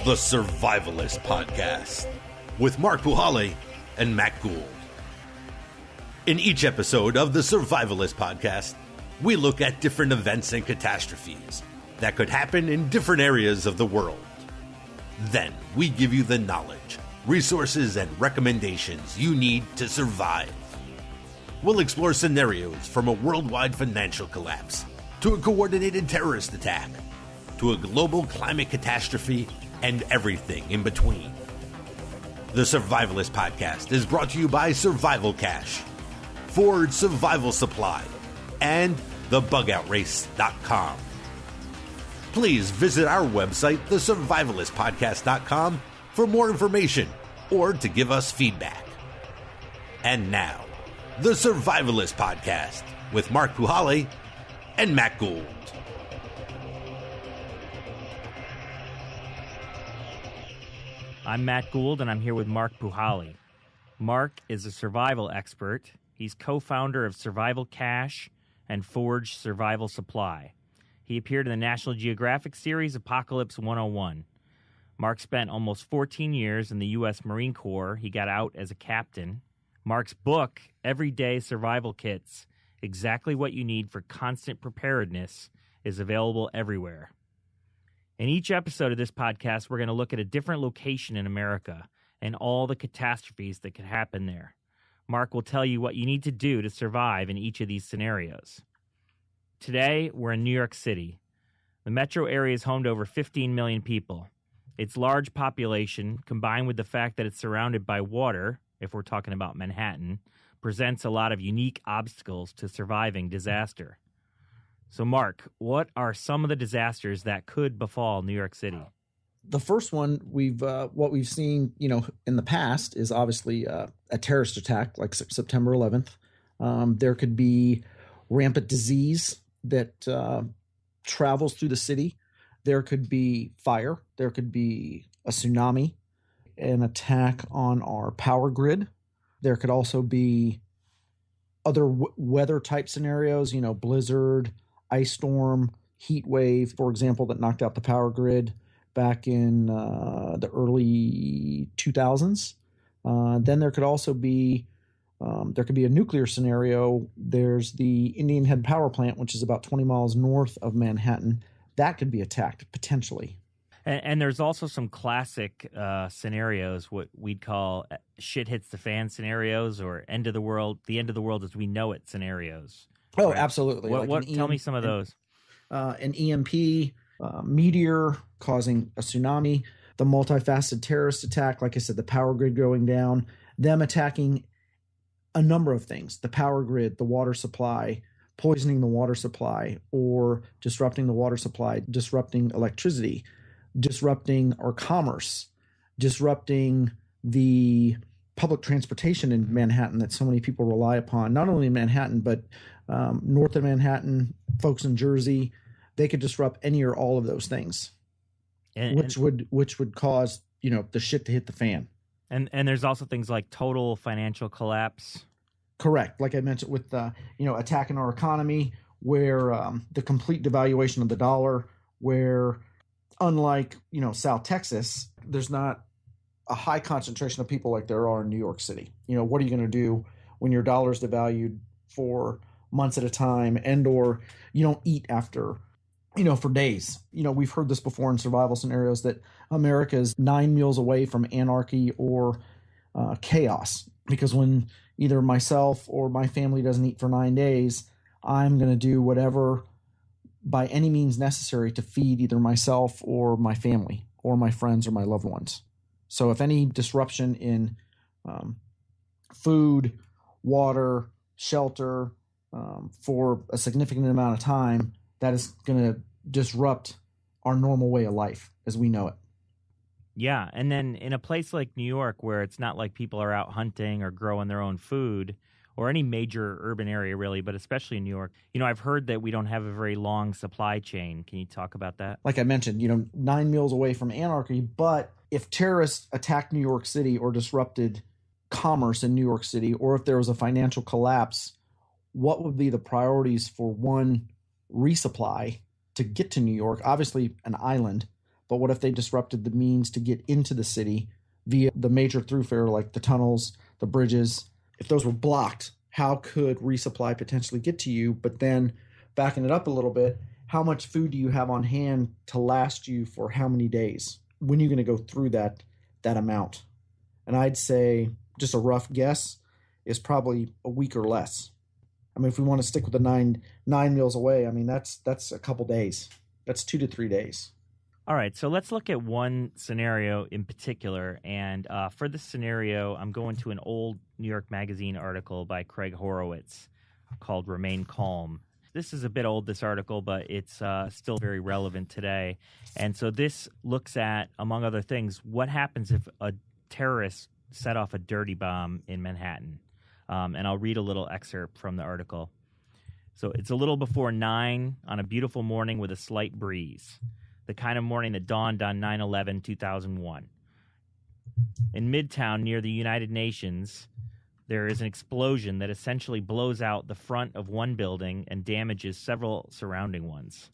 the Survivalist podcast with Mark Puhaly and Matt Gould. In each episode of the Survivalist podcast, we look at different events and catastrophes that could happen in different areas of the world. Then we give you the knowledge, resources, and recommendations you need to survive. We'll explore scenarios from a worldwide financial collapse to a coordinated terrorist attack to a global climate catastrophe and everything in between. The Survivalist podcast is brought to you by Survival Cash, Ford Survival Supply, and thebugoutrace.com. Please visit our website, thesurvivalistpodcast.com, for more information or to give us feedback. And now, the Survivalist podcast with Mark Puhaly and Matt Gould. I'm Matt Gould, and I'm here with Mark Puhaly. Mark is a survival expert. He's co-founder of Survival Cash and Forge Survival Supply. He appeared in the National Geographic series Apocalypse 101. Mark spent almost 14 years in the U.S. Marine Corps. He got out as a captain. Mark's book, Everyday Survival Kits, Exactly What You Need for Constant Preparedness, is available everywhere. In each episode of this podcast, we're going to look at a different location in America and all the catastrophes that could happen there. Mark will tell you what you need to do to survive in each of these scenarios. Today, we're in New York City. The metro area is home to over 15 million people. Its large population, combined with the fact that it's surrounded by water, if we're talking about Manhattan, presents a lot of unique obstacles to surviving disaster. So, Mark, what are some of the disasters that could befall New York City? The first one what we've seen, in the past is obviously a terrorist attack like September 11th. There could be rampant disease that travels through the city. There could be fire. There could be a tsunami, an attack on our power grid. There could also be other weather type scenarios, blizzard, ice storm, heat wave, for example, that knocked out the power grid back in the early 2000s. Then there could also be a nuclear scenario. There's the Indian Head Power Plant, which is about 20 miles north of Manhattan. That could be attacked potentially. And there's also some classic scenarios, what we'd call shit hits the fan scenarios, or the end of the world as we know it scenarios. Oh, right? Absolutely. Tell me some of those. An EMP, meteor causing a tsunami, the multifaceted terrorist attack, like I said, the power grid going down, them attacking a number of things, the power grid, the water supply, poisoning the water supply, or disrupting the water supply, disrupting electricity, disrupting our commerce, disrupting the public transportation in Manhattan that so many people rely upon, not only in Manhattan, but north of Manhattan, folks in Jersey. They could disrupt any or all of those things, which would cause, the shit to hit the fan. And there's also things like total financial collapse. Correct. Like I mentioned with, attacking our economy, where the complete devaluation of the dollar, where unlike, South Texas, there's not a high concentration of people like there are in New York City. What are you going to do when your dollar's devalued for months at a time, and or you don't eat after, for days? We've heard this before in survival scenarios that America is 9 meals away from anarchy or chaos, because when either myself or my family doesn't eat for 9 days, I'm going to do whatever by any means necessary to feed either myself or my family or my friends or my loved ones. So if any disruption in food, water, shelter for a significant amount of time, that is going to disrupt our normal way of life as we know it. Yeah, and then in a place like New York, where it's not like people are out hunting or growing their own food, or any major urban area really, but especially in New York, I've heard that we don't have a very long supply chain. Can you talk about that? Like I mentioned, 9 meals away from anarchy, but if terrorists attacked New York City or disrupted commerce in New York City, or if there was a financial collapse, what would be the priorities for one, resupply to get to New York? Obviously an island, but what if they disrupted the means to get into the city via the major thoroughfare, like the tunnels, the bridges? If those were blocked, how could resupply potentially get to you? But then backing it up a little bit, how much food do you have on hand to last you for how many days? When are you going to go through that amount? And I'd say just a rough guess is probably a week or less. I mean, if we want to stick with the nine meals away, I mean, that's a couple days. That's 2 to 3 days. All right, so let's look at one scenario in particular. And for this scenario, I'm going to an old New York Magazine article by Craig Horowitz called Remain Calm. This is a bit old, this article, but it's still very relevant today. And so this looks at, among other things, what happens if a terrorist set off a dirty bomb in Manhattan. And I'll read a little excerpt from the article. So it's a little before 9 on a beautiful morning with a slight breeze, the kind of morning that dawned on 9/11/2001. In Midtown, near the United Nations, there is an explosion that essentially blows out the front of one building and damages several surrounding ones.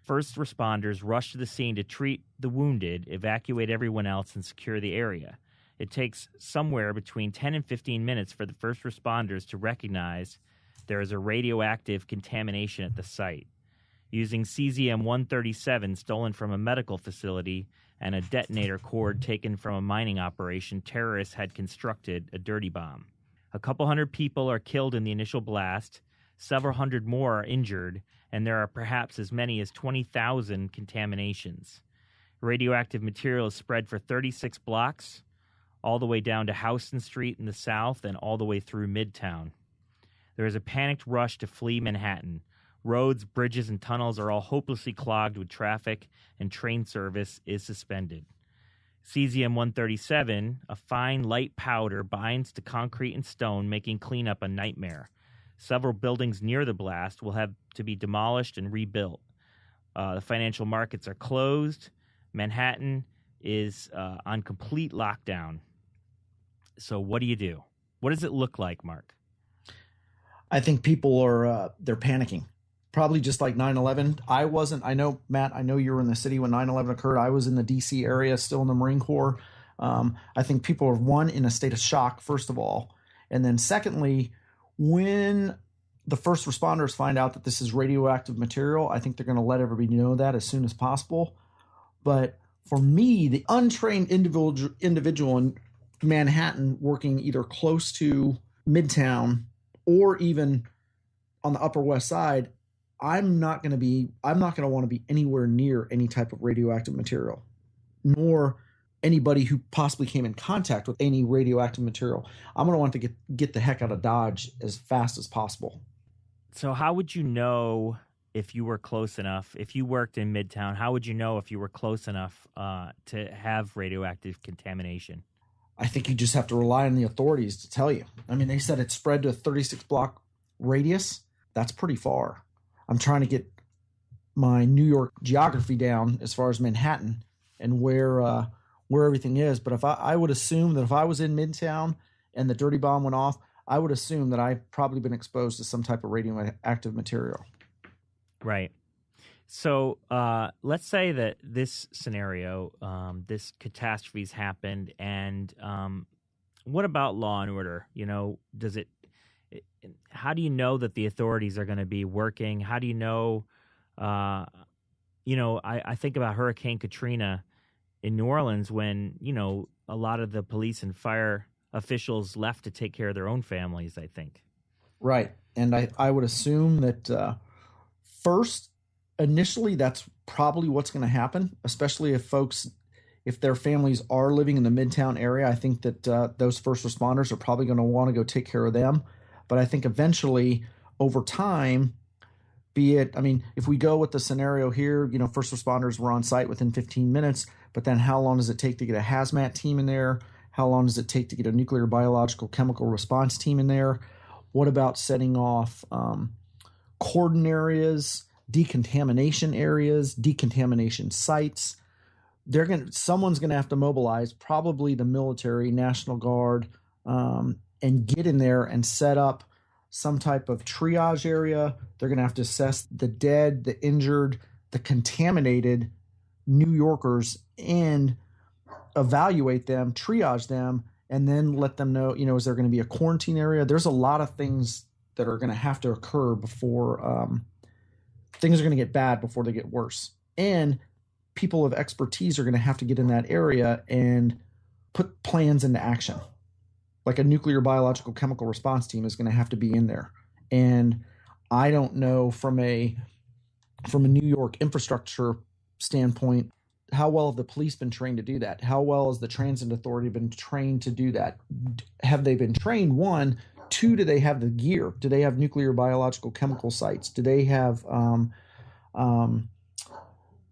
First responders rush to the scene to treat the wounded, evacuate everyone else, and secure the area. It takes somewhere between 10 and 15 minutes for the first responders to recognize there is a radioactive contamination at the site. Using cesium-137 stolen from a medical facility and a detonator cord taken from a mining operation, terrorists had constructed a dirty bomb. A couple hundred people are killed in the initial blast, several hundred more are injured, and there are perhaps as many as 20,000 contaminations. Radioactive material is spread for 36 blocks, all the way down to Houston Street in the south and all the way through Midtown. There is a panicked rush to flee Manhattan. Roads, bridges, and tunnels are all hopelessly clogged with traffic, and train service is suspended. Cesium-137, a fine, light powder, binds to concrete and stone, making cleanup a nightmare. Several buildings near the blast will have to be demolished and rebuilt. The financial markets are closed. Manhattan is on complete lockdown. So what do you do? What does it look like, Mark? I think people are they're panicking. Probably just like 9/11. I know, Matt, I know you were in the city when 9/11 occurred. I was in the D.C. area, still in the Marine Corps. I think people are, one, in a state of shock, first of all. And then secondly, when the first responders find out that this is radioactive material, I think they're going to let everybody know that as soon as possible. But for me, the untrained individual in Manhattan working either close to Midtown or even on the Upper West Side, I'm not going to want to be anywhere near any type of radioactive material, nor anybody who possibly came in contact with any radioactive material. I'm going to want to get the heck out of Dodge as fast as possible. So how would you know if you were close enough? If you worked in Midtown, how would you know if you were close enough to have radioactive contamination? I think you just have to rely on the authorities to tell you. I mean, they said it spread to a 36-block radius. That's pretty far. I'm trying to get my New York geography down as far as Manhattan and where everything is. But if I would assume that if I was in Midtown and the dirty bomb went off, I would assume that I've probably been exposed to some type of radioactive material. Right. So let's say that this scenario, this catastrophe's happened, and what about law and order? You know, how do you know that the authorities are going to be working? How do you know, I think about Hurricane Katrina in New Orleans when, a lot of the police and fire officials left to take care of their own families, I think. Right. And I would assume that initially, that's probably what's going to happen, especially if their families are living in the Midtown area. I think that those first responders are probably going to want to go take care of them. But I think eventually, over time, if we go with the scenario here, first responders were on site within 15 minutes, but then how long does it take to get a hazmat team in there? How long does it take to get a nuclear, biological, chemical response team in there? What about setting off cordon areas, decontamination areas, decontamination sites? Someone's going to have to mobilize, probably the military, National Guard, and get in there and set up some type of triage area. They're going to have to assess the dead, the injured, the contaminated New Yorkers and evaluate them, triage them, and then let them know, is there going to be a quarantine area? There's a lot of things that are going to have to occur before things are going to get bad before they get worse. And people of expertise are going to have to get in that area and put plans into action. Like a nuclear biological chemical response team is going to have to be in there. And I don't know from a New York infrastructure standpoint, how well have the police been trained to do that? How well has the transit authority been trained to do that? Have they been trained? One. Two, do they have the gear? Do they have nuclear biological chemical sites? Do they have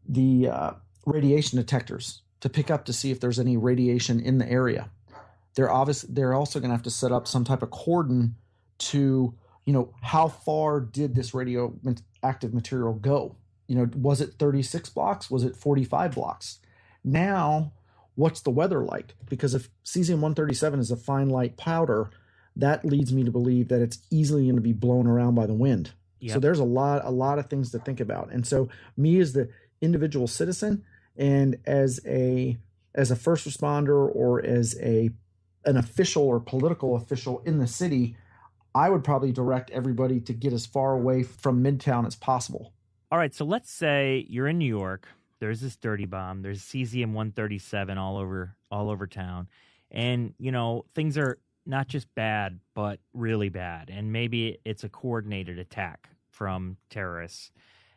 the radiation detectors to pick up to see if there's any radiation in the area? They're also going to have to set up some type of cordon to, how far did this radioactive material go? Was it 36 blocks? Was it 45 blocks? Now, what's the weather like? Because if cesium-137 is a fine light powder, that leads me to believe that it's easily going to be blown around by the wind. Yep. So there's a lot of things to think about. And so me as the individual citizen and as a first responder or as an official or political official in the city, I would probably direct everybody to get as far away from Midtown as possible. All right, so let's say you're in New York. There's this dirty bomb. There's cesium-137 all over town. And, things are not just bad, but really bad. And maybe it's a coordinated attack from terrorists.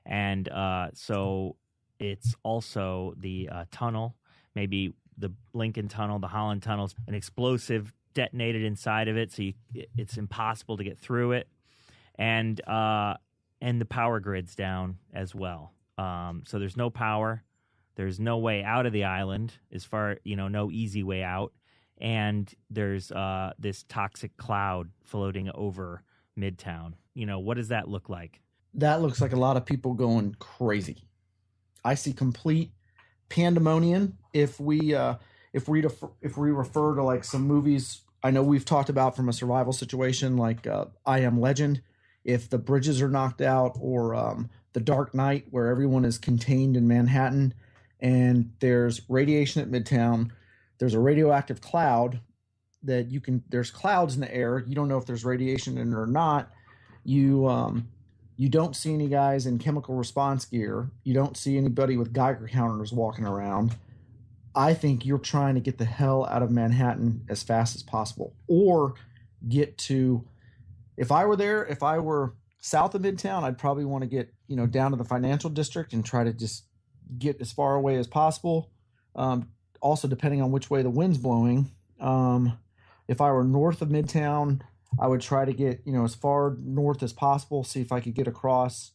And so it's also the tunnel, maybe the Lincoln Tunnel, the Holland Tunnel, an explosive detonated inside of it, so it's impossible to get through it. And the power grid's down as well. So there's no power. There's no way out of the island, no easy way out. And there's this toxic cloud floating over Midtown. What does that look like? That looks like a lot of people going crazy. I see complete pandemonium. If we refer to like some movies I know we've talked about from a survival situation, like I Am Legend, if the bridges are knocked out, or The Dark Knight, where everyone is contained in Manhattan and there's radiation at Midtown, there's a radioactive cloud there's clouds in the air. You don't know if there's radiation in it or not. You don't see any guys in chemical response gear. You don't see anybody with Geiger counters walking around. I think you're trying to get the hell out of Manhattan as fast as possible, or get to, if I were south of Midtown, I'd probably want to get, down to the financial district and try to just get as far away as possible. Also, depending on which way the wind's blowing. If I were north of Midtown, I would try to get, as far north as possible, see if I could get across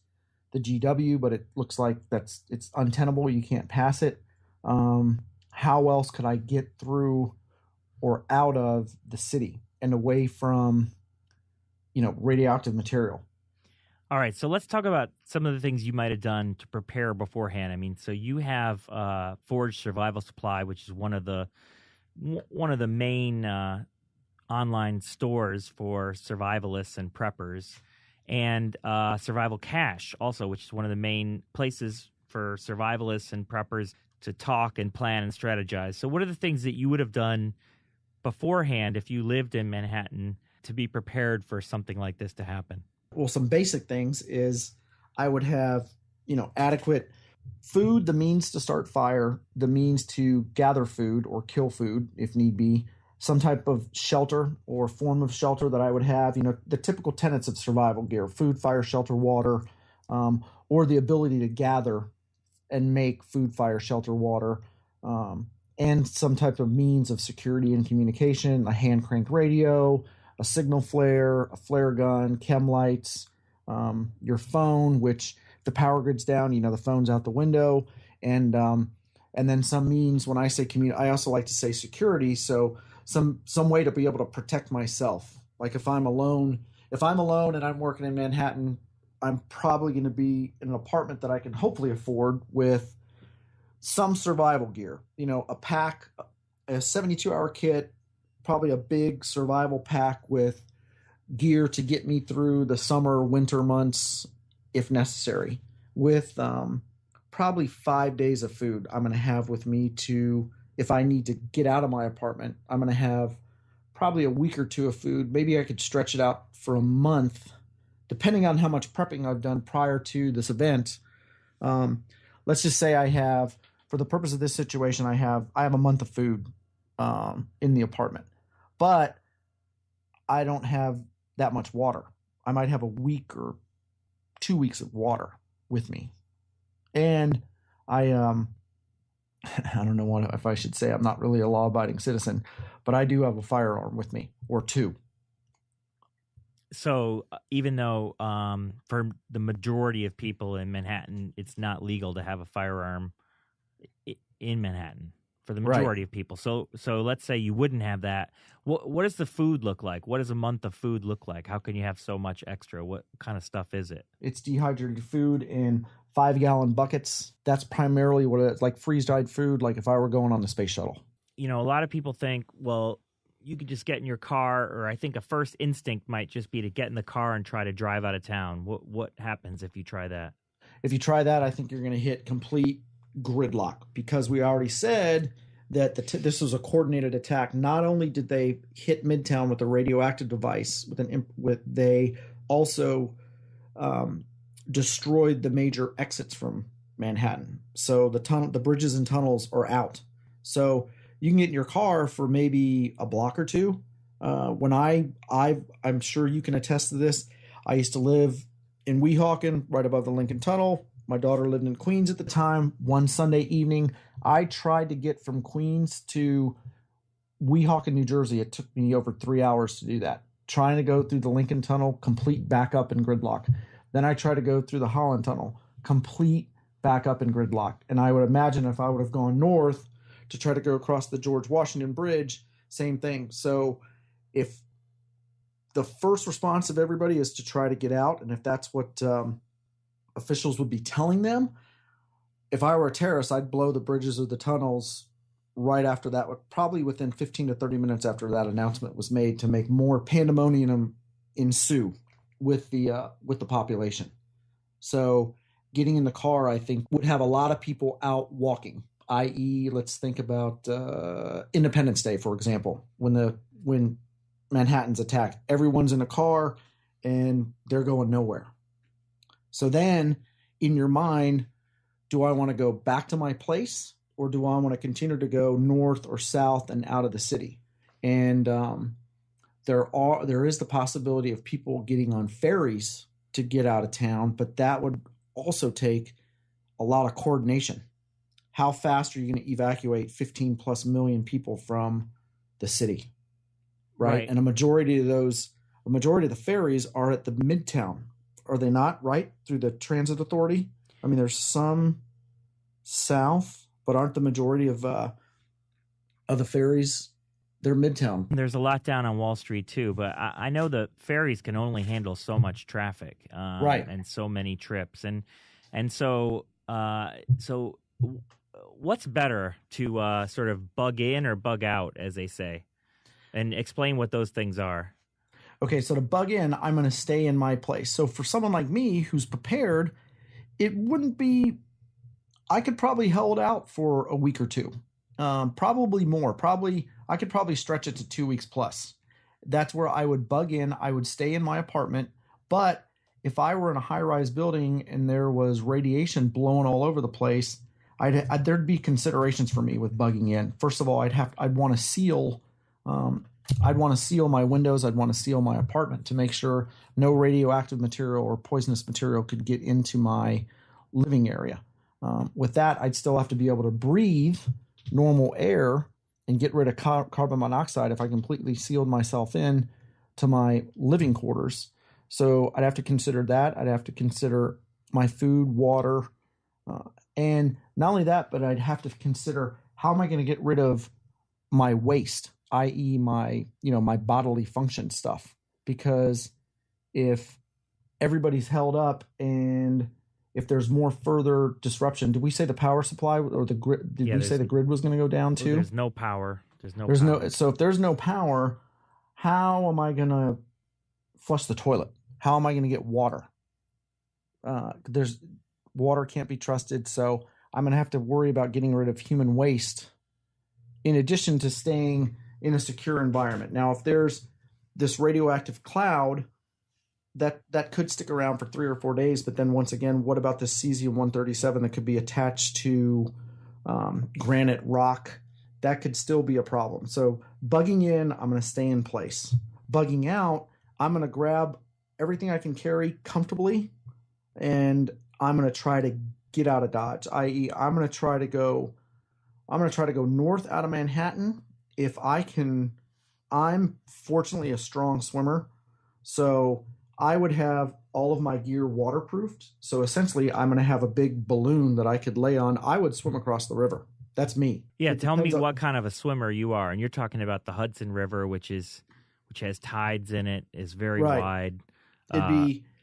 the GW, but it looks like it's untenable. You can't pass it. How else could I get through or out of the city and away from, radioactive material? All right, so let's talk about some of the things you might have done to prepare beforehand. I mean, so you have Forge Survival Supply, which is one of the main online stores for survivalists and preppers, and Survival Cache also, which is one of the main places for survivalists and preppers to talk and plan and strategize. So what are the things that you would have done beforehand if you lived in Manhattan to be prepared for something like this to happen? Well, some basic things is I would have, adequate food, the means to start fire, the means to gather food or kill food if need be, some type of shelter or form of shelter that I would have, the typical tenets of survival gear: food, fire, shelter, water, or the ability to gather and make food, fire, shelter, water, and some type of means of security and communication: a hand crank radio, a signal flare, a flare gun, chem lights, your phone, which if the power grid's down, the phone's out the window, and then some means. When I say community, I also like to say security. So some way to be able to protect myself. Like if I'm alone and I'm working in Manhattan, I'm probably going to be in an apartment that I can hopefully afford with some survival gear, a pack, a 72-hour kit, probably a big survival pack with gear to get me through the summer, winter months if necessary, with probably 5 days of food I'm going to have with me to, if I need to get out of my apartment, I'm going to have probably a week or two of food. Maybe I could stretch it out for a month, depending on how much prepping I've done prior to this event. Let's just say I have, for the purpose of this situation, I have a month of food in the apartment, but I don't have that much water. I might have a week or 2 weeks of water with me. And I don't know if I should say I'm not really a law-abiding citizen, but I do have a firearm with me, or two. So even though for the majority of people in Manhattan, it's not legal to have a firearm in Manhattan for the majority of people. So let's say you wouldn't have that. What does the food look like? What does a month of food look like? How can you have so much extra? What kind of stuff is it? It's dehydrated food in 5-gallon buckets. That's primarily what it's like, freeze-dried food, like if I were going on the space shuttle. You know, a lot of people think, well, you could just get in your car, or I think a first instinct might just be to get in the car and try to drive out of town. What happens if you try that? If you try that, I think you're going to hit complete gridlock, because we already said that this was a coordinated attack. Not only did they hit Midtown with a radioactive device, they also destroyed the major exits from Manhattan. So the bridges and tunnels are out. So you can get in your car for maybe a block or two. When I'm sure you can attest to this. I used to live in Weehawken, right above the Lincoln Tunnel. My daughter lived in Queens at the time. One Sunday evening, I tried to get from Queens to Weehawken, New Jersey. It took me over 3 hours to do that. Trying to go through the Lincoln Tunnel, complete backup and gridlock. Then I tried to go through the Holland Tunnel, complete backup and gridlock. And I would imagine if I would have gone north to try to go across the George Washington Bridge, same thing. So if the first response of everybody is to try to get out, and if that's what officials would be telling them, if I were a terrorist, I'd blow the bridges or the tunnels right after that, probably within 15 to 30 minutes after that announcement was made, to make more pandemonium ensue with the population. So getting in the car, I think, would have a lot of people out walking, i.e., let's think about Independence Day, for example, when Manhattan's attacked. Everyone's in a car and they're going nowhere. So then in your mind, do I want to go back to my place, or do I want to continue to go north or south and out of the city? And there is the possibility of people getting on ferries to get out of town, but that would also take a lot of coordination. How fast are you going to evacuate 15 plus million people from the city? Right. And a majority of the ferries are at the Midtown. Are they not, right? Through the transit authority? I mean, there's some south, but aren't the majority of the ferries, they're Midtown? There's a lot down on Wall Street too, but I know the ferries can only handle so much traffic, right, and so many trips, and so what's better to sort of bug in or bug out, as they say, and explain what those things are. Okay, so to bug in, I'm going to stay in my place. So for someone like me who's prepared, it wouldn't be. I could probably hold out for a week or two, probably more. I could probably stretch it to 2 weeks plus. That's where I would bug in. I would stay in my apartment. But if I were in a high-rise building and there was radiation blowing all over the place, there'd be considerations for me with bugging in. First of all, I'd want to seal. I'd want to seal my windows. I'd want to seal my apartment to make sure no radioactive material or poisonous material could get into my living area. With that, I'd still have to be able to breathe normal air and get rid of carbon monoxide if I completely sealed myself in to my living quarters. So I'd have to consider that. I'd have to consider my food, water, and not only that, but I'd have to consider, how am I going to get rid of my waste, i.e. my bodily function stuff? Because if everybody's held up and if there's more further disruption, did we say the power supply or the grid? Did we say the grid was going to go down too? There's no power. So if there's no power, how am I going to flush the toilet? How am I going to get water? water can't be trusted. So I'm going to have to worry about getting rid of human waste in addition to staying in a secure environment. Now, if there's this radioactive cloud, that could stick around for 3 or 4 days. But then once again, what about the cesium-137 that could be attached to granite rock? That could still be a problem. So bugging in, I'm going to stay in place. Bugging out, I'm going to grab everything I can carry comfortably, and I'm going to try to get out of Dodge, i.e. I'm going to try to go north out of Manhattan if I can. I'm fortunately a strong swimmer, so I would have all of my gear waterproofed. So essentially, I'm going to have a big balloon that I could lay on. I would swim across the river. That's me. Yeah, tell me what kind of a swimmer you are. And you're talking about the Hudson River, which has tides in it, is very wide.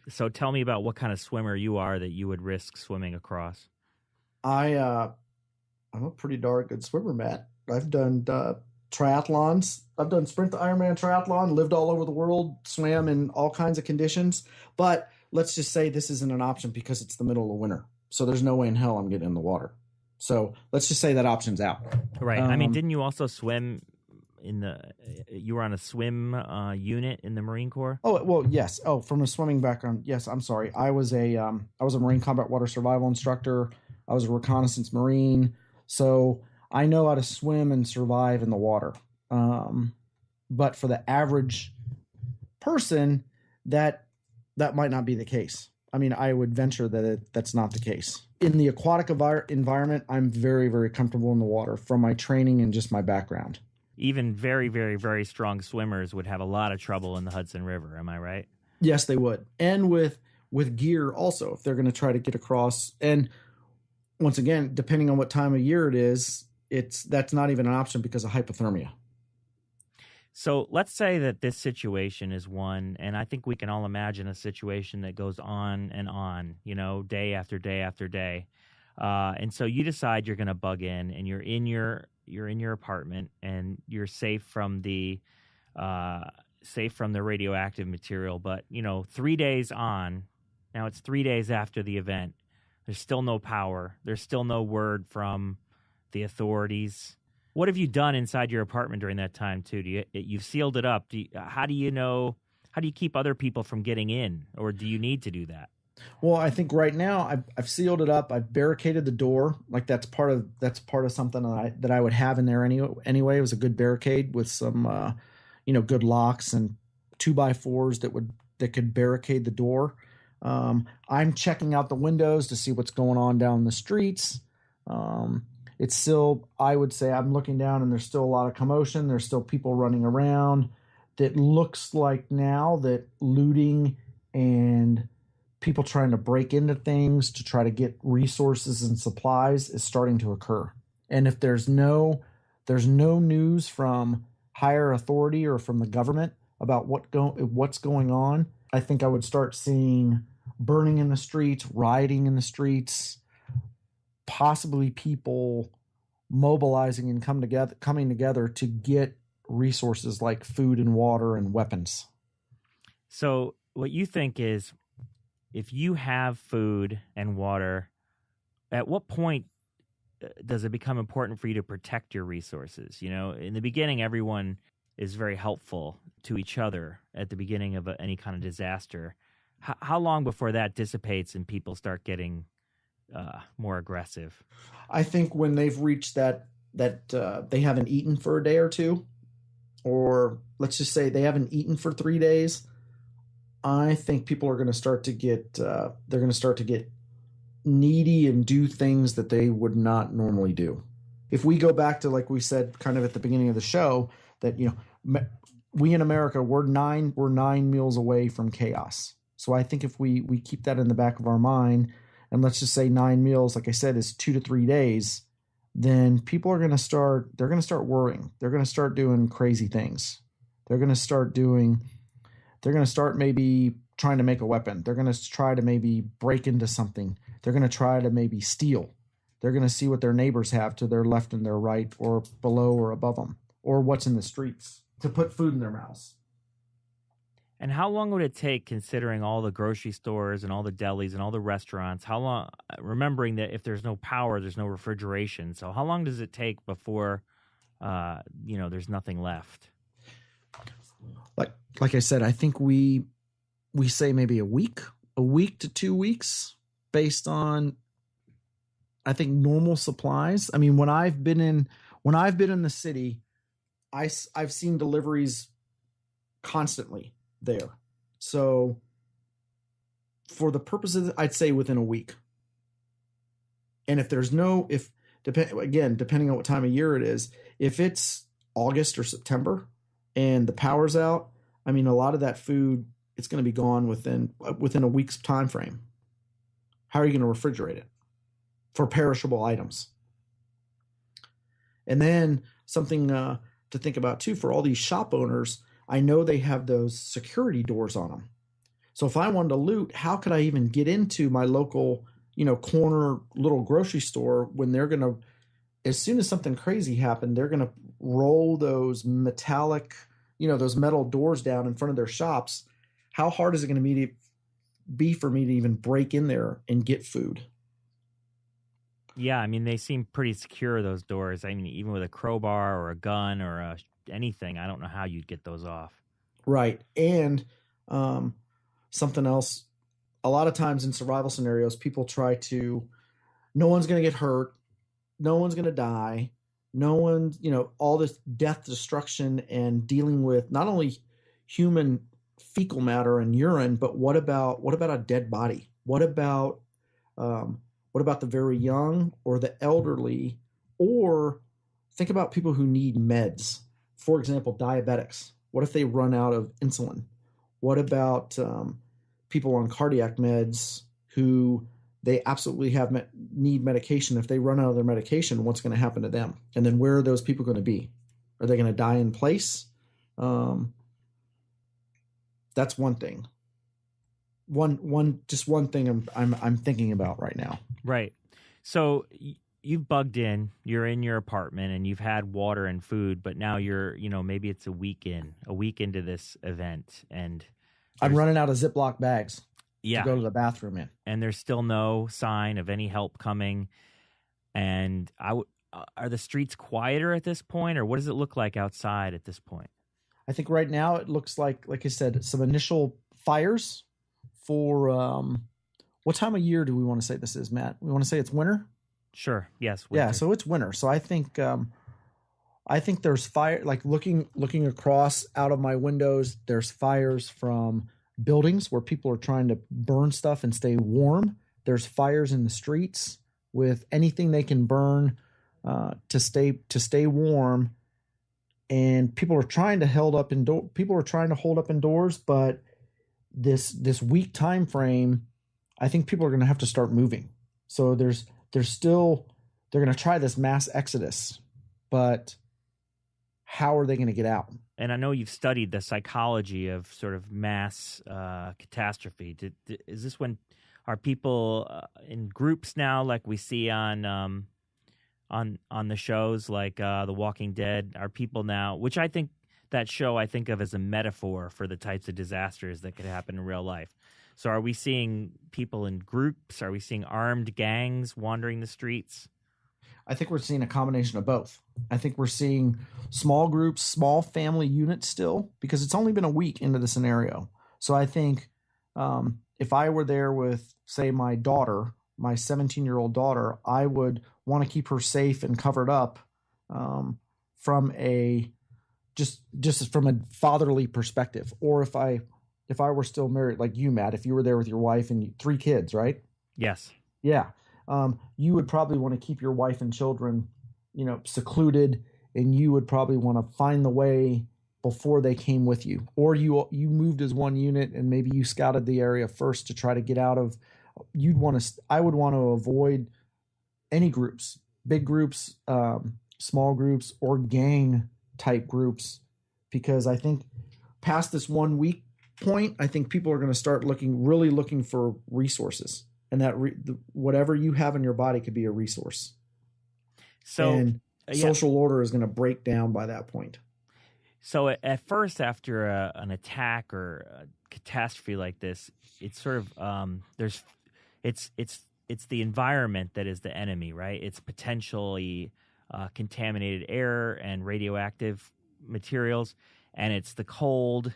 So tell me about what kind of swimmer you are that you would risk swimming across. I'm a pretty darn good swimmer, Matt. I've done triathlons. I've done sprint to Ironman triathlon, lived all over the world, swam in all kinds of conditions. But let's just say this isn't an option because it's the middle of winter. So there's no way in hell I'm getting in the water. So let's just say that option's out. Right. I mean, didn't you also swim you were on a swim unit in the Marine Corps? Oh, well, yes. Oh, from a swimming background. Yes, I'm sorry. I was a Marine combat water survival instructor. I was a reconnaissance Marine. So I know how to swim and survive in the water. But for the average person, that might not be the case. I mean, I would venture that that's not the case. In the aquatic environment, I'm very, very comfortable in the water from my training and just my background. Even very, very, very strong swimmers would have a lot of trouble in the Hudson River. Am I right? Yes, they would. And with gear also, if they're going to try to get across. And once again, depending on what time of year it is, that's not even an option because of hypothermia. So let's say that this situation is one, and I think we can all imagine a situation that goes on, day after day after day. And so you decide you're going to bug in, and you're in your apartment, and you're safe from the radioactive material. But 3 days on, now it's 3 days after the event. There's still no power. There's still no word from the authorities. What have you done inside your apartment during that time too? You've sealed it up. How do you keep other people from getting in, or do you need to do that? Well, I think right now I've sealed it up. I've barricaded the door. Like that's part of something that I would have in there anyway. It was a good barricade with some good locks and 2x4s that could barricade the door. I'm checking out the windows to see what's going on down the streets. It's still, I would say, I'm looking down and there's still a lot of commotion. There's still people running around. That looks like now that looting and people trying to break into things to try to get resources and supplies is starting to occur. And if there's no news from higher authority or from the government about what's going on, I think I would start seeing burning in the streets, rioting in the streets, possibly people mobilizing and coming together to get resources like food and water and weapons. So what you think is, if you have food and water, at what point does it become important for you to protect your resources? In the beginning, everyone is very helpful to each other at the beginning of any kind of disaster. How long before that dissipates and people start getting more aggressive? I think when they've reached that they haven't eaten for a day or two, or let's just say they haven't eaten for 3 days, I think people are going to start to get needy and do things that they would not normally do. If we go back to, like we said kind of at the beginning of the show, that we in America, we're nine meals away from chaos. So I think if we keep that in the back of our mind, and let's just say 9 meals, like I said, is 2 to 3 days, then people are going to start worrying. They're going to start doing crazy things. They're going to start maybe trying to make a weapon. They're going to try to maybe break into something. They're going to try to maybe steal. They're going to see what their neighbors have to their left and their right, or below or above them, or what's in the streets, to put food in their mouths. And how long would it take, considering all the grocery stores and all the delis and all the restaurants? How long? Remembering that if there's no power, there's no refrigeration. So how long does it take before, there's nothing left? Like I said, I think we say maybe a week to 2 weeks, based on, I think, normal supplies. I mean, when I've been in the city, I've seen deliveries constantly there. So for the purposes, I'd say within a week. And if there's depending on what time of year it is, if it's August or September and the power's out, I mean, a lot of that food, it's going to be gone within a week's time frame. How are you going to refrigerate it for perishable items? And then something to think about too, for all these shop owners, I know they have those security doors on them. So if I wanted to loot, how could I even get into my local, corner little grocery store when they're going to, as soon as something crazy happened, they're going to roll those metallic, those metal doors down in front of their shops. How hard is it going to be for me to even break in there and get food? Yeah, I mean, they seem pretty secure, those doors. I mean, even with a crowbar or a gun or anything, I don't know how you'd get those off. Right. And something else, a lot of times in survival scenarios, people try to, no one's going to get hurt, no one's going to die, no one's, all this death, destruction, and dealing with not only human fecal matter and urine, but what about a dead body? What about the very young or the elderly? Or think about people who need meds. For example, diabetics. What if they run out of insulin? What about people on cardiac meds who they absolutely need medication? If they run out of their medication, what's going to happen to them? And then where are those people going to be? Are they going to die in place? That's one thing. One thing I'm thinking about right now. Right. So you've bugged in, you're in your apartment and you've had water and food, but now you're, maybe it's a week into this event, and I'm running out of Ziploc bags to go to the bathroom in. And there's still no sign of any help coming. And are the streets quieter at this point, or what does it look like outside at this point? I think right now it looks like I said, some initial fires for what time of year do we want to say this is, Matt? We want to say it's winter? Sure. Yes. Winter. Yeah. So it's winter. So I think there's fire, like looking across out of my windows, there's fires from buildings where people are trying to burn stuff and stay warm. There's fires in the streets with anything they can burn to stay warm. And people are trying to hold up indoors, but this week time frame, I think people are going to have to start moving. So they're going to try this mass exodus, but how are they going to get out? And I know you've studied the psychology of sort of mass catastrophe. Is this when are people in groups now, like we see on the shows like The Walking Dead? Are people now, which I think that show I think of as a metaphor for the types of disasters that could happen in real life. So are we seeing people in groups? Are we seeing armed gangs wandering the streets? I think we're seeing a combination of both. I think we're seeing small groups, small family units still, because it's only been a week into the scenario. So I think if I were there with, say, my daughter, my 17-year-old daughter, I would want to keep her safe and covered up from a just from a fatherly perspective. Or if I were still married, like you, Matt, if you were there with your wife and 3 kids, right? Yes. Yeah. You would probably want to keep your wife and children, secluded, and you would probably want to find the way before they came with you. Or you moved as one unit and maybe you scouted the area first to try to get out of. I would want to avoid any groups, big groups, small groups, or gang type groups, because I think past this 1 week point, I think people are going to start really looking for resources, and that whatever you have in your body could be a resource. So, and social order is going to break down by that point. So at first, after an attack or a catastrophe like this, it's sort of it's the environment that is the enemy, right? It's potentially contaminated air and radioactive materials, and it's the cold,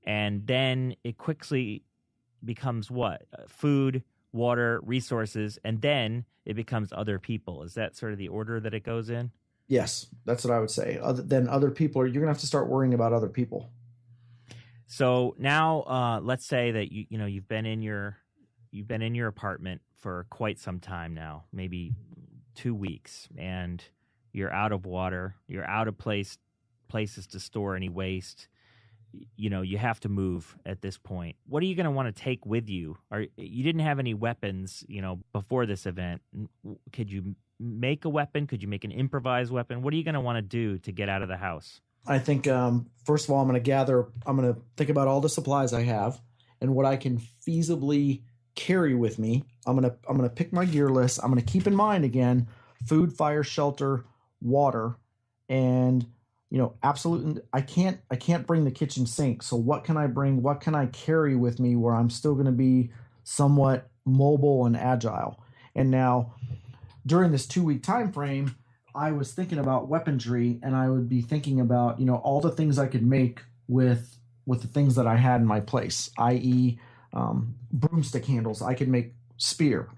and then it quickly becomes what? Food, water, resources, and then it becomes other people. Is that sort of the order that it goes in? Yes, that's what I would say. Other than other people, you're going to have to start worrying about other people. So now, let's say that you've been in your apartment for quite some time now, maybe 2 weeks, and you're out of water, you're out of places to store any waste. You have to move at this point. What are you going to want to take with you? You didn't have any weapons, before this event. Could you make a weapon? Could you make an improvised weapon? What are you going to want to do to get out of the house? I think, first of all, I'm going to think about all the supplies I have and what I can feasibly carry with me. I'm going to pick my gear list. I'm going to keep in mind, again, food, fire, shelter, water, and absolutely, I can't bring the kitchen sink. So what can I bring? What can I carry with me where I'm still going to be somewhat mobile and agile? And now, during this 2-week time frame, I was thinking about weaponry, and I would be thinking about all the things I could make with the things that I had in my place, i.e., broomstick handles. I could make spear.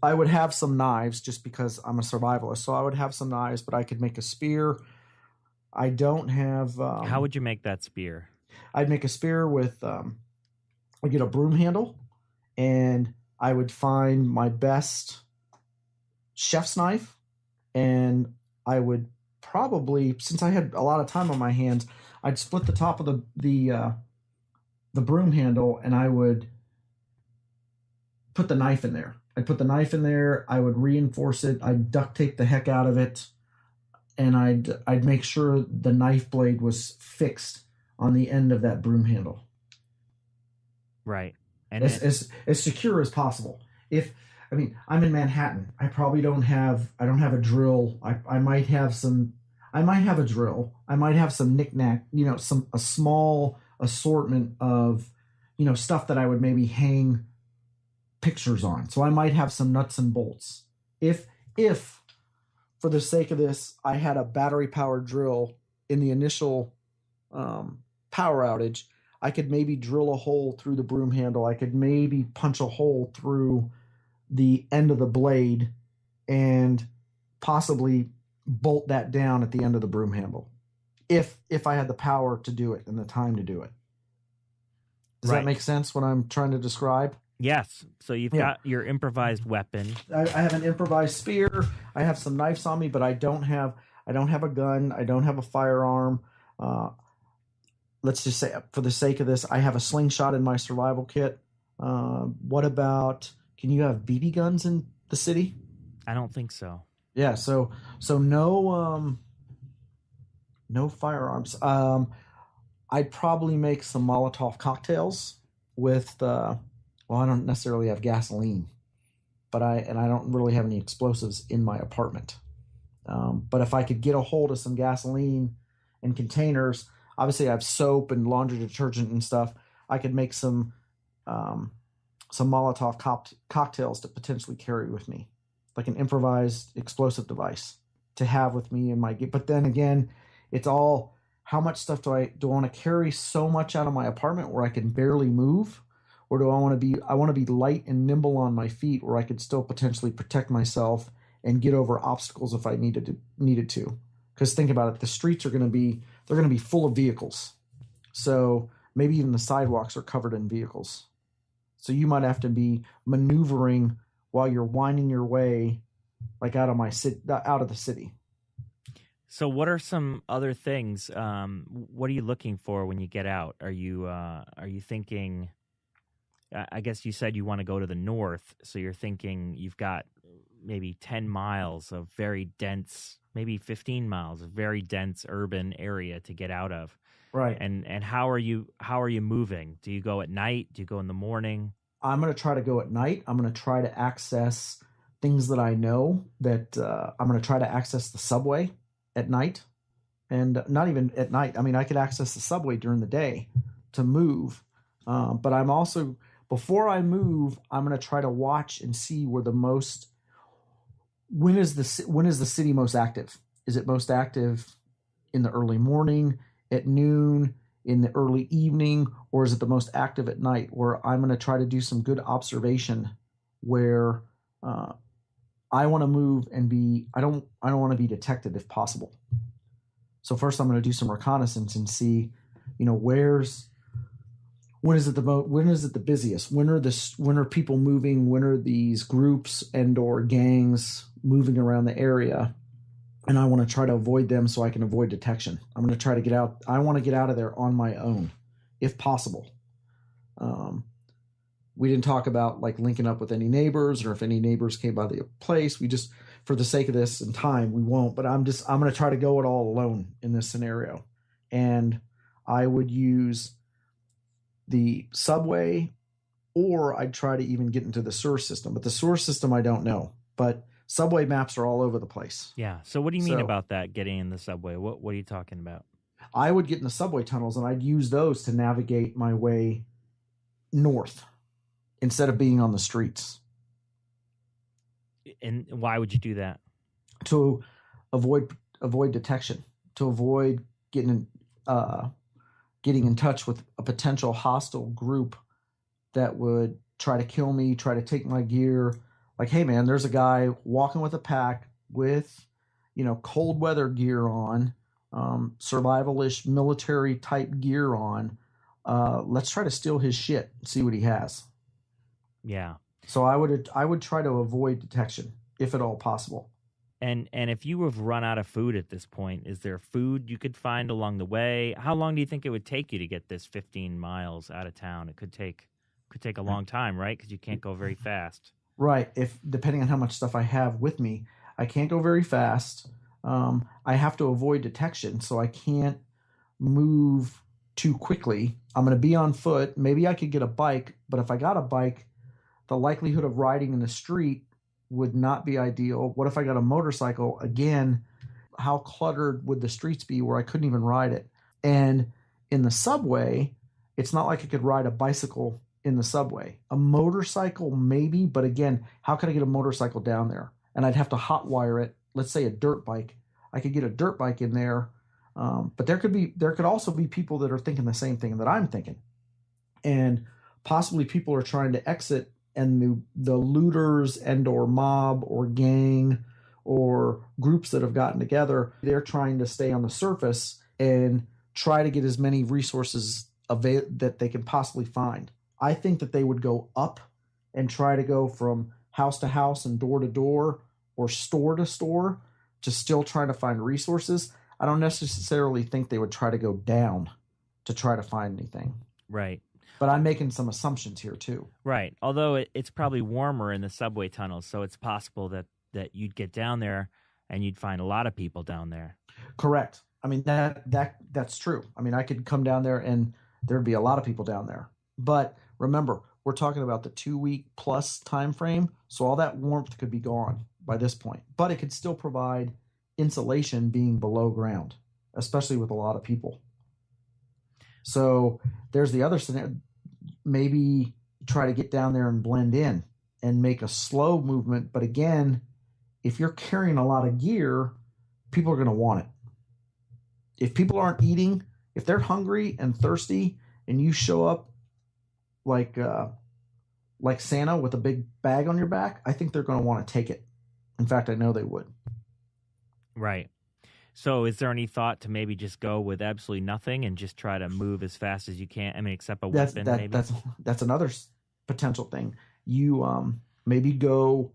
I would have some knives just because I'm a survivalist. So I would have some knives, but I could make a spear. I don't have... How would you make that spear? I'd make a spear with... I'd get a broom handle, and I would find my best chef's knife, and I would probably, since I had a lot of time on my hands, I'd split the top of the broom handle, and I would put the knife in there. I'd put the knife in there. I would reinforce it. I'd duct tape the heck out of it, and I'd make sure the knife blade was fixed on the end of that broom handle. Right, and as secure as possible. I'm in Manhattan. I don't have a drill. I might have a drill. I might have some knickknack. A small assortment of stuff that I would maybe hang pictures on. So I might have some nuts and bolts. If for the sake of this, I had a battery powered drill in the initial power outage, I could maybe drill a hole through the broom handle. I could maybe punch a hole through the end of the blade and possibly bolt that down at the end of the broom handle. If I had the power to do it and the time to do it. Does that make sense what I'm trying to describe? Yes. So you've got your improvised weapon. I have an improvised spear. I have some knives on me, but I don't have a gun. I don't have a firearm. Let's just say, for the sake of this, I have a slingshot in my survival kit. What about, can you have BB guns in the city? I don't think so. Yeah. So no firearms. I'd probably make some Molotov cocktails with, I don't necessarily have gasoline, but I don't really have any explosives in my apartment. But if I could get a hold of some gasoline and containers, obviously I have soap and laundry detergent and stuff. I could make some Molotov cocktails to potentially carry with me, like an improvised explosive device to have with me in my. But then again, it's all, how much stuff do I want to carry so much out of my apartment where I can barely move, or do I want to be light and nimble on my feet where I could still potentially protect myself and get over obstacles if I needed to. Because think about it, the streets are going to be full of vehicles. So maybe even the sidewalks are covered in vehicles. So you might have to be maneuvering while you're winding your way like out of the city. So what are some other things? What are you looking for when you get out? Are you thinking, I guess you said you want to go to the north, so you're thinking you've got maybe 10 miles of very dense, maybe 15 miles of very dense urban area to get out of. Right. And how are you moving? Do you go at night? Do you go in the morning? I'm going to try to go at night. I'm going to try to access things that I know that I'm going to try to access the subway at night. and not even at night. I mean, I could access the subway during the day to move, but I'm also, before I move, I'm going to try to watch and see where when is the city most active? Is it most active in the early morning, at noon, in the early evening, or is it the most active at night? Where I'm going to try to do some good observation where I want to move and I don't want to be detected if possible. So first I'm going to do some reconnaissance and see, when is it the busiest? When are people moving? When are these groups and or gangs moving around the area? And I want to try to avoid them so I can avoid detection. I'm going to try to get out. I want to get out of there on my own, if possible. We didn't talk about like linking up with any neighbors or if any neighbors came by the place. We just, for the sake of this and time, we won't. But I'm going to try to go it all alone in this scenario. And I would use the subway, or I'd try to even get into the sewer system. But the sewer system, I don't know. But subway maps are all over the place. Yeah. So what do you mean about that, getting in the subway? What are you talking about? I would get in the subway tunnels, and I'd use those to navigate my way north instead of being on the streets. And why would you do that? To avoid detection, to avoid getting in touch with a potential hostile group that would try to kill me, try to take my gear. Like, hey man, there's a guy walking with a pack with, cold weather gear on, survivalist military type gear on. Let's try to steal his shit and see what he has. Yeah. So I would try to avoid detection if at all possible. And if you have run out of food at this point, is there food you could find along the way? How long do you think it would take you to get this 15 miles out of town? It could take a long time, right? Because you can't go very fast. Right. Depending on how much stuff I have with me, I can't go very fast. I have to avoid detection, so I can't move too quickly. I'm going to be on foot. Maybe I could get a bike, but if I got a bike, the likelihood of riding in the street would not be ideal. What if I got a motorcycle? Again, how cluttered would the streets be where I couldn't even ride it? And in the subway, it's not like I could ride a bicycle in the subway. A motorcycle, maybe, but again, how could I get a motorcycle down there? And I'd have to hotwire it. Let's say a dirt bike. I could get a dirt bike in there, but there could also be people that are thinking the same thing that I'm thinking, and possibly people are trying to exit, and the looters and or mob or gang or groups that have gotten together, they're trying to stay on the surface and try to get as many resources that they can possibly find. I think that they would go up and try to go from house to house and door to door or store to store to still trying to find resources. I don't necessarily think they would try to go down to try to find anything. Right. But I'm making some assumptions here too. Right. Although it's probably warmer in the subway tunnels, so it's possible that you'd get down there and you'd find a lot of people down there. Correct. I mean, that's true. I mean, I could come down there and there'd be a lot of people down there. But remember, we're talking about the 2-week plus time frame, so all that warmth could be gone by this point. But it could still provide insulation being below ground, especially with a lot of people. So there's the other scenario. Maybe try to get down there and blend in and make a slow movement. But again, if you're carrying a lot of gear, people are going to want it. If people aren't eating, if they're hungry and thirsty and you show up like Santa with a big bag on your back, I think they're going to want to take it. In fact, I know they would. Right. So is there any thought to maybe just go with absolutely nothing and just try to move as fast as you can? I mean, except a weapon, maybe? That's another potential thing. You maybe go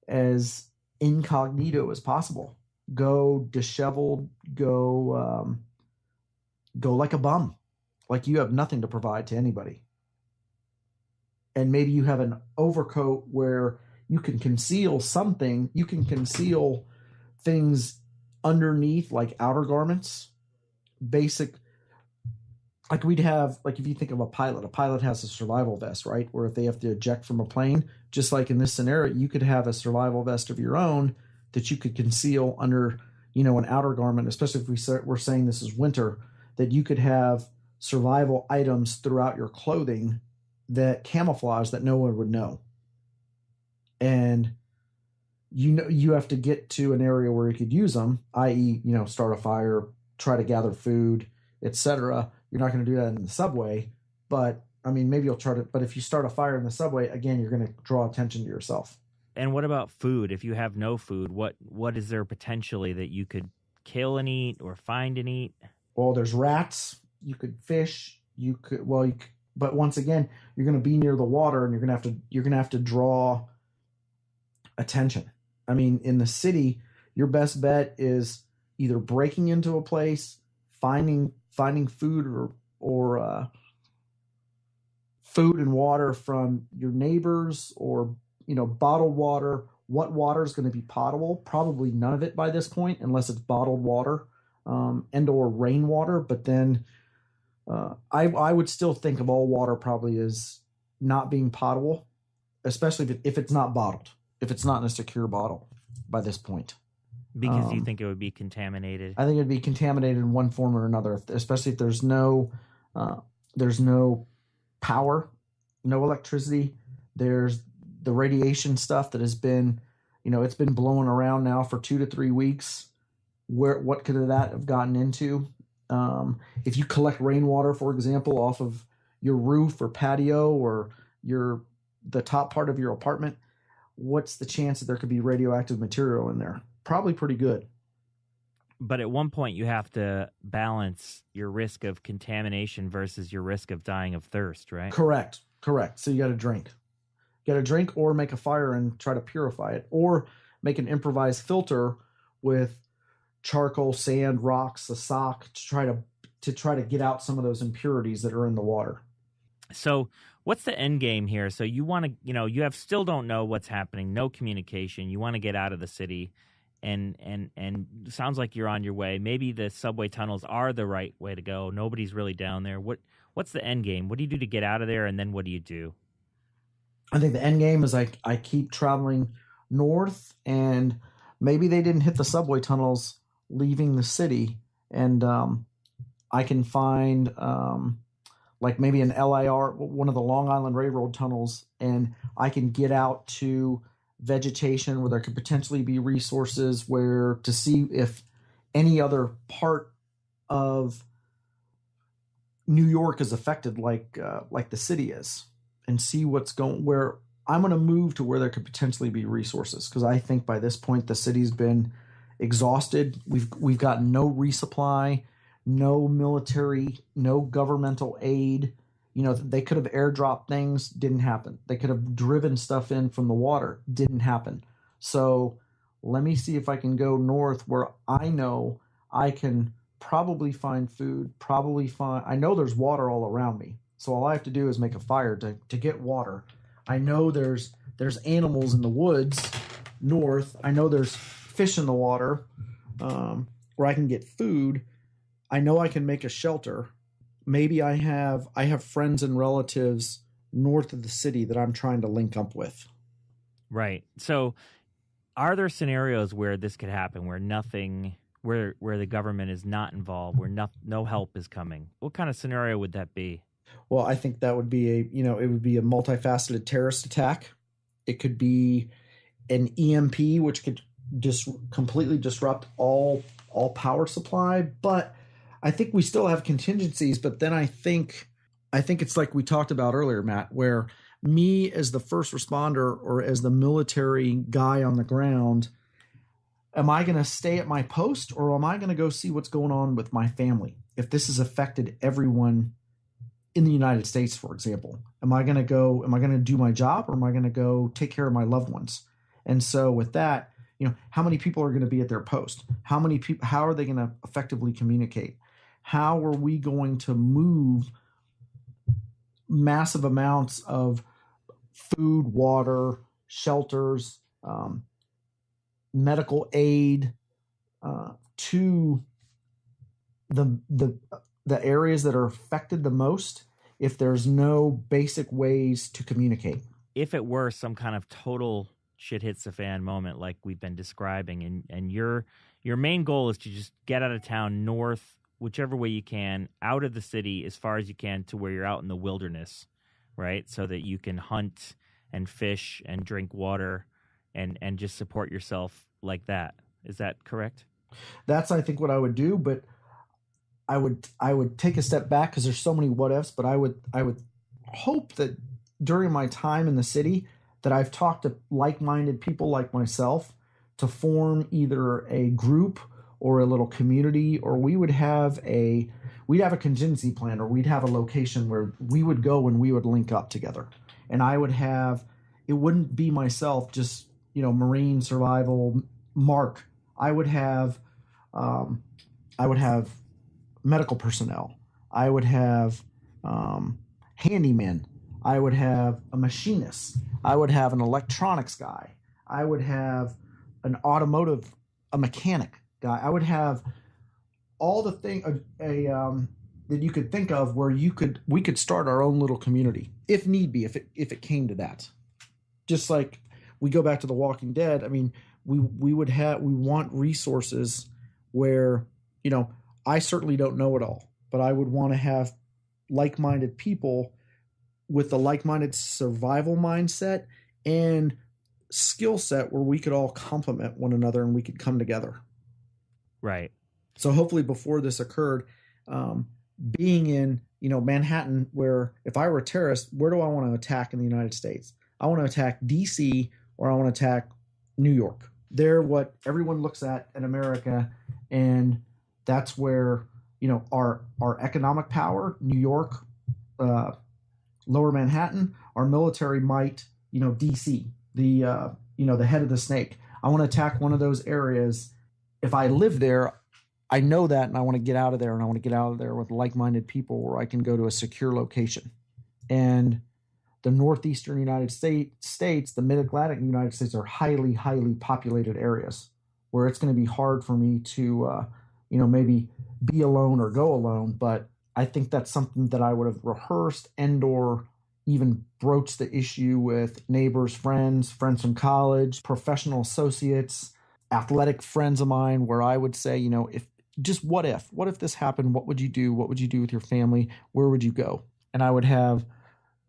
as incognito as possible. Go disheveled. Go like a bum. Like you have nothing to provide to anybody. And maybe you have an overcoat where you can conceal something. You can conceal things underneath, like outer garments, basic, like we'd have, like if you think of a pilot has a survival vest, right? Where if they have to eject from a plane, just like in this scenario, you could have a survival vest of your own that you could conceal under, an outer garment, especially if we're saying this is winter, that you could have survival items throughout your clothing that camouflage that no one would know. And you have to get to an area where you could use them, i.e., start a fire, try to gather food, etc. You're not going to do that in the subway, but maybe you'll try to. But if you start a fire in the subway, again, you're going to draw attention to yourself. And what about food? If you have no food, what is there potentially that you could kill and eat or find and eat? Well, there's rats. You could fish. But once again, you're going to be near the water, and you're going to have to draw attention. In the city, your best bet is either breaking into a place, finding food or food and water from your neighbors, or bottled water. What water is going to be potable? Probably none of it by this point, unless it's bottled water and or rainwater. But then I would still think of all water probably as not being potable, especially if it's not bottled. If it's not in a secure bottle by this point. Because you think it would be contaminated? I think it would be contaminated in one form or another, especially if there's no power, no electricity. There's the radiation stuff that has been, it's been blowing around now for 2 to 3 weeks. What could that have gotten into? If you collect rainwater, for example, off of your roof or patio or the top part of your apartment, what's the chance that there could be radioactive material in there? Probably pretty good. But at one point you have to balance your risk of contamination versus your risk of dying of thirst, right? Correct. So you got to drink. Or make a fire and try to purify it, or make an improvised filter with charcoal, sand, rocks, a sock to try to get out some of those impurities that are in the water. So what's the end game here? So you want to, you have still don't know what's happening, no communication. You want to get out of the city, and sounds like you're on your way. Maybe the subway tunnels are the right way to go. Nobody's really down there. What's the end game? What do you do to get out of there, and then what do you do? I think the end game is I keep traveling north, and maybe they didn't hit the subway tunnels leaving the city, and I can find like maybe an LIR, one of the Long Island Railroad tunnels, and I can get out to vegetation where there could potentially be resources to see if any other part of New York is affected like the city is, and see where I'm going to move to where there could potentially be resources. Because I think by this point the city's been exhausted. We've got no resupply, no military, no governmental aid. They could have airdropped things, didn't happen. They could have driven stuff in from the water, didn't happen. So let me see if I can go north where I know I can probably find food, I know there's water all around me. So all I have to do is make a fire to get water. I know there's animals in the woods north. I know there's fish in the water where I can get food. I know I can make a shelter. Maybe I have friends and relatives north of the city that I'm trying to link up with. Right. So are there scenarios where this could happen, where the government is not involved, where no help is coming? What kind of scenario would that be? Well, I think that would be it would be a multifaceted terrorist attack. It could be an EMP, which could just completely disrupt all power supply. But I think we still have contingencies. But then I think it's like we talked about earlier, Matt, where me as the first responder or as the military guy on the ground, am I going to stay at my post, or am I going to go see what's going on with my family? If this has affected everyone in the United States, for example, am I going to do my job, or am I going to go take care of my loved ones? And so with that, how many people are going to be at their post? How are they going to effectively communicate? How are we going to move massive amounts of food, water, shelters, medical aid to the areas that are affected the most if there's no basic ways to communicate? If it were some kind of total shit hits the fan moment like we've been describing, and your main goal is to just get out of town north, whichever way you can, out of the city as far as you can to where you're out in the wilderness, right? So that you can hunt and fish and drink water and just support yourself like that. Is that correct? That's, I think, what I would do, but I would take a step back because there's so many what ifs, but I would hope that during my time in the city that I've talked to like-minded people like myself to form either a group or a little community, or we'd have a contingency plan, or we'd have a location where we would go and we would link up together. And it wouldn't be myself, just, Marine survival Mark. I would have medical personnel. I would have handymen. I would have a machinist. I would have an electronics guy. I would have a mechanic guy. I would have all the thing that you could think of where we could start our own little community if need be, if it came to that. Just like we go back to The Walking Dead. I mean, we want resources where, I certainly don't know it all, but I would want to have like-minded people with the like-minded survival mindset and skill set where we could all complement one another and we could come together. Right. So hopefully before this occurred, being in, Manhattan, where if I were a terrorist, where do I want to attack in the United States? I want to attack DC or I want to attack New York. They're what everyone looks at in America, and that's where, our economic power, New York, Lower Manhattan, our military might, DC, the head of the snake. I want to attack one of those areas. If I live there, I know that, and I want to get out of there, and I want to get out of there with like-minded people where I can go to a secure location. And the northeastern United States, the mid-Atlantic United States are highly, highly populated areas where it's going to be hard for me to, maybe be alone or go alone. But I think that's something that I would have rehearsed and or even broached the issue with neighbors, friends from college, professional associates, athletic friends of mine, where I would say, what if this happened? What would you do? What would you do with your family? Where would you go? And I would have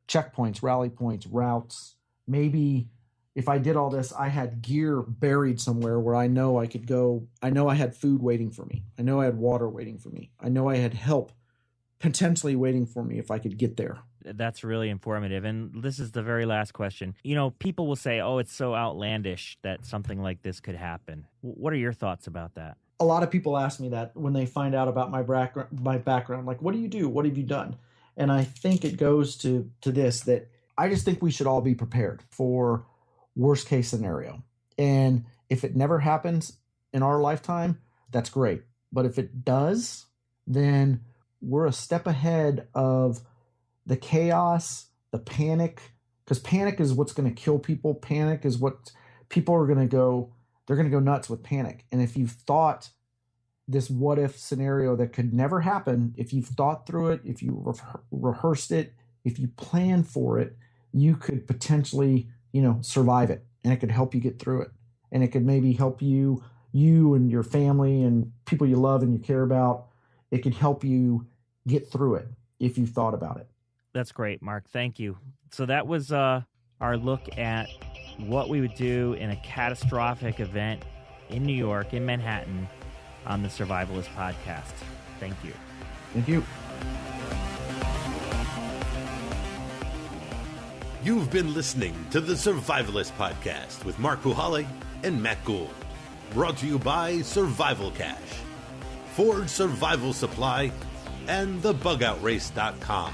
checkpoints, rally points, routes. Maybe if I did all this, I had gear buried somewhere where I know I could go. I know I had food waiting for me. I know I had water waiting for me. I know I had help potentially waiting for me if I could get there. That's really informative. And this is the very last question. People will say, oh, it's so outlandish that something like this could happen. What are your thoughts about that? A lot of people ask me that when they find out about my background. Like, what do you do? What have you done? And I think it goes to this, that I just think we should all be prepared for worst case scenario. And if it never happens in our lifetime, that's great. But if it does, then we're a step ahead of the chaos, the panic, because panic is what's going to kill people. Panic is what people are going to go, they're going to go nuts with panic. And if you've thought this what if scenario that could never happen, if you've thought through it, if you rehearsed it, if you plan for it, you could potentially, survive it, and it could help you get through it. And it could maybe help you and your family and people you love and you care about. It could help you get through it if you thought about it. That's great, Mark. Thank you. So that was our look at what we would do in a catastrophic event in New York, in Manhattan, on the Survivalist podcast. Thank you. Thank you. You've been listening to the Survivalist podcast with Mark Puhaly and Matt Gould. Brought to you by Survival Cache, Ford Survival Supply, and thebugoutrace.com.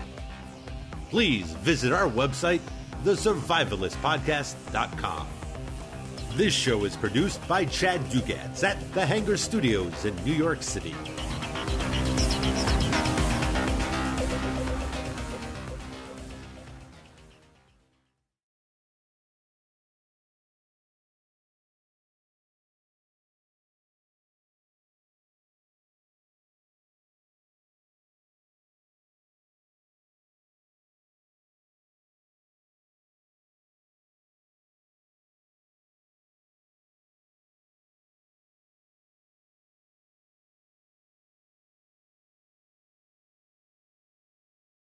Please visit our website, thesurvivalistpodcast.com. This show is produced by Chad Dugatz at the Hangar Studios in New York City.